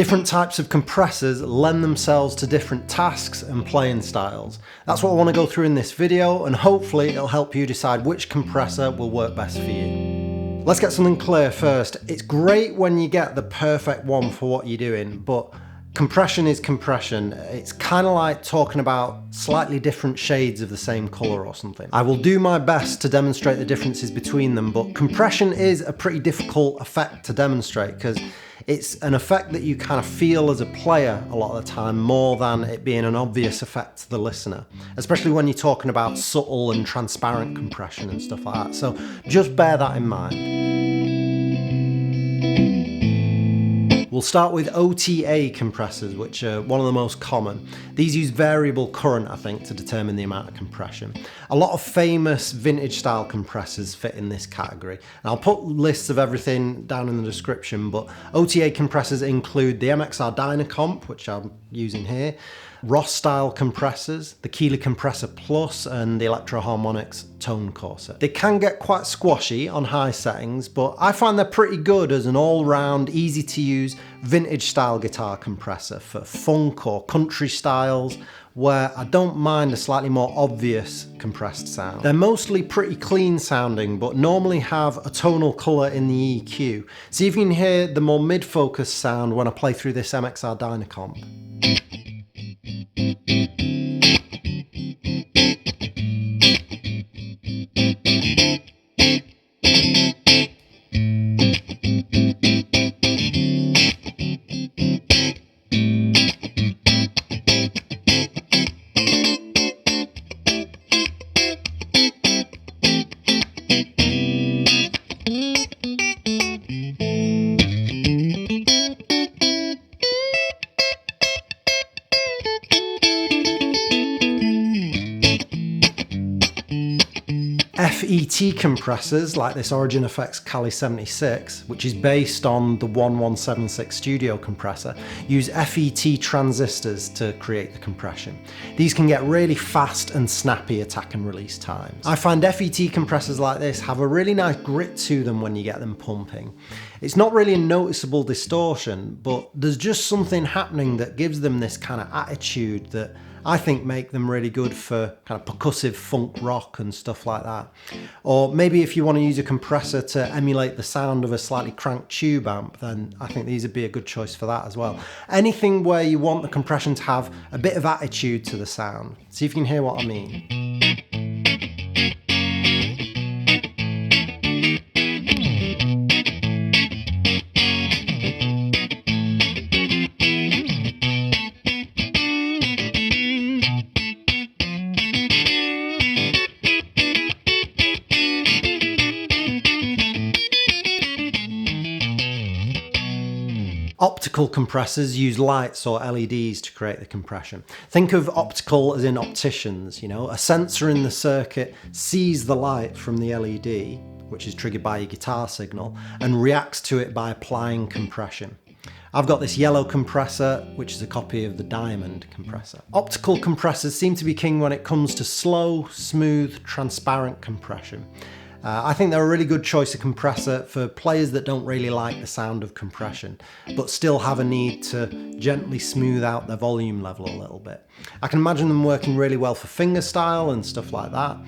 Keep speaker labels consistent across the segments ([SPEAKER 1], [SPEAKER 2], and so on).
[SPEAKER 1] Different types of compressors lend themselves to different tasks and playing styles. That's what I want to go through in this video, and hopefully it'll help you decide which compressor will work best for you. Let's get something clear first. It's great when you get the perfect one for what you're doing, but compression is compression. It's kind of like talking about slightly different shades of the same color or something. I will do my best to demonstrate the differences between them, but compression is a pretty difficult effect to demonstrate because it's an effect that you kind of feel as a player a lot of the time, more than it being an obvious effect to the listener, especially when you're talking about subtle and transparent compression and stuff like that. So just bear that in mind. We'll start with OTA compressors, which are one of the most common. These use variable current, I think, to determine the amount of compression. A lot of famous vintage style compressors fit in this category. And I'll put lists of everything down in the description, but OTA compressors include the mkII Dynacomp, which I'm using here, Ross style compressors, the Keeley Compressor Plus, and the Electro Harmonics Tone Corset. They can get quite squashy on high settings, but I find they're pretty good as an all-round, easy to use vintage style guitar compressor for funk or country styles where I don't mind a slightly more obvious compressed sound. They're mostly pretty clean sounding, but normally have a tonal colour in the EQ. See if you can hear the more mid-focus sound when I play through this mkII Dynacomp. FET compressors, like this Origin Effects Cali 76, which is based on the 1176 Studio compressor, use FET transistors to create the compression. These can get really fast and snappy attack and release times. I find FET compressors like this have a really nice grit to them when you get them pumping. It's not really a noticeable distortion, but there's just something happening that gives them this kind of attitude that I think make them really good for kind of percussive funk rock and stuff like that. Or maybe if you want to use a compressor to emulate the sound of a slightly cranked tube amp, then I think these would be a good choice for that as well. Anything where you want the compression to have a bit of attitude to the sound. See if you can hear what I mean. Optical compressors use lights or LEDs to create the compression. Think of optical as in opticians, you know, a sensor in the circuit sees the light from the LED, which is triggered by your guitar signal, and reacts to it by applying compression. I've got this yellow compressor, which is a copy of the diamond compressor. Optical compressors seem to be king when it comes to slow, smooth, transparent compression. I think they're a really good choice of compressor for players that don't really like the sound of compression, but still have a need to gently smooth out their volume level a little bit. I can imagine them working really well for fingerstyle and stuff like that.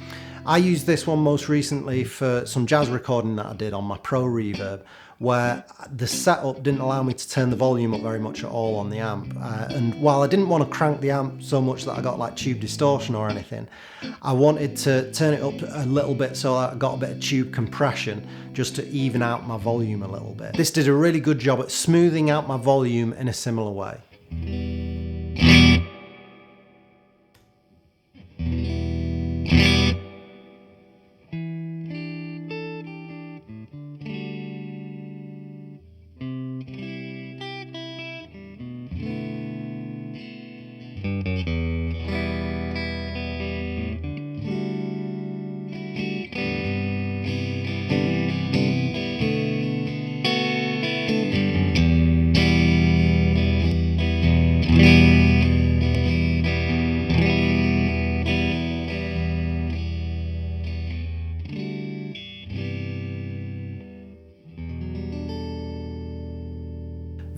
[SPEAKER 1] I used this one most recently for some jazz recording that I did on my Pro Reverb, where the setup didn't allow me to turn the volume up very much at all on the amp. And while I didn't want to crank the amp so much that I got like tube distortion or anything, I wanted to turn it up a little bit so that I got a bit of tube compression just to even out my volume a little bit. This did a really good job at smoothing out my volume in a similar way.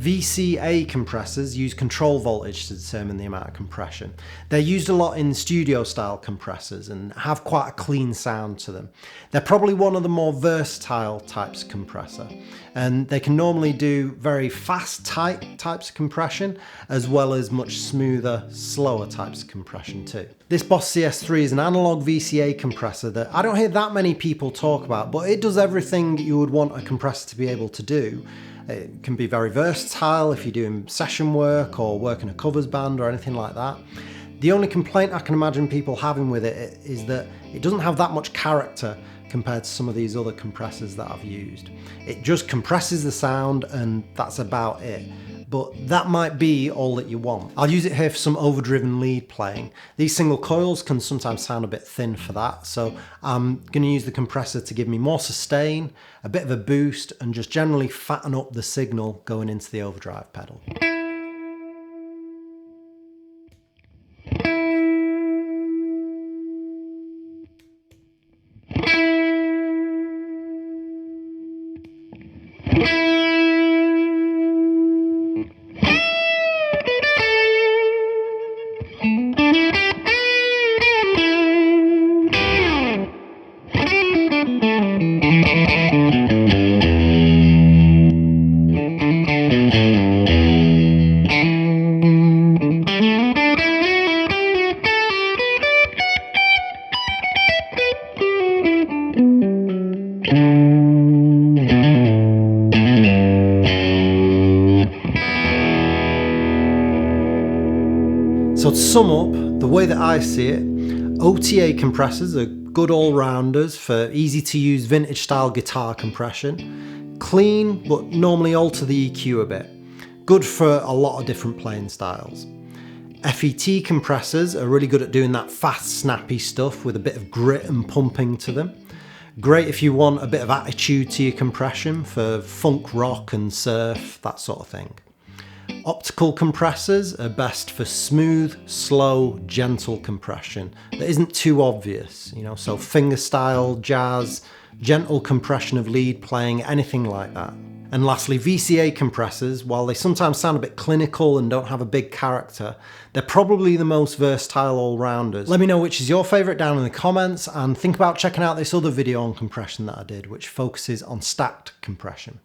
[SPEAKER 1] VCA compressors use control voltage to determine the amount of compression. They're used a lot in studio style compressors and have quite a clean sound to them. They're probably one of the more versatile types of compressor, and they can normally do very fast, tight types of compression, as well as much smoother, slower types of compression too. This Boss CS3 is an analog VCA compressor that I don't hear that many people talk about, but it does everything you would want a compressor to be able to do. It can be very versatile if you're doing session work or working a covers band or anything like that. The only complaint I can imagine people having with it is that it doesn't have that much character compared to some of these other compressors that I've used. It just compresses the sound and that's about it. But that might be all that you want. I'll use it here for some overdriven lead playing. These single coils can sometimes sound a bit thin for that, so I'm going to use the compressor to give me more sustain, a bit of a boost, and just generally fatten up the signal going into the overdrive pedal. So to sum up, the way that I see it, OTA compressors are good all-rounders for easy to use vintage style guitar compression, clean but normally alter the EQ a bit, good for a lot of different playing styles. FET compressors are really good at doing that fast snappy stuff with a bit of grit and pumping to them. Great if you want a bit of attitude to your compression for funk rock and surf, that sort of thing. Optical compressors are best for smooth, slow, gentle compression that isn't too obvious, so fingerstyle, jazz, gentle compression of lead playing, anything like that. And lastly, VCA compressors, while they sometimes sound a bit clinical and don't have a big character, they're probably the most versatile all-rounders. Let me know which is your favourite down in the comments, and think about checking out this other video on compression that I did, which focuses on stacked compression.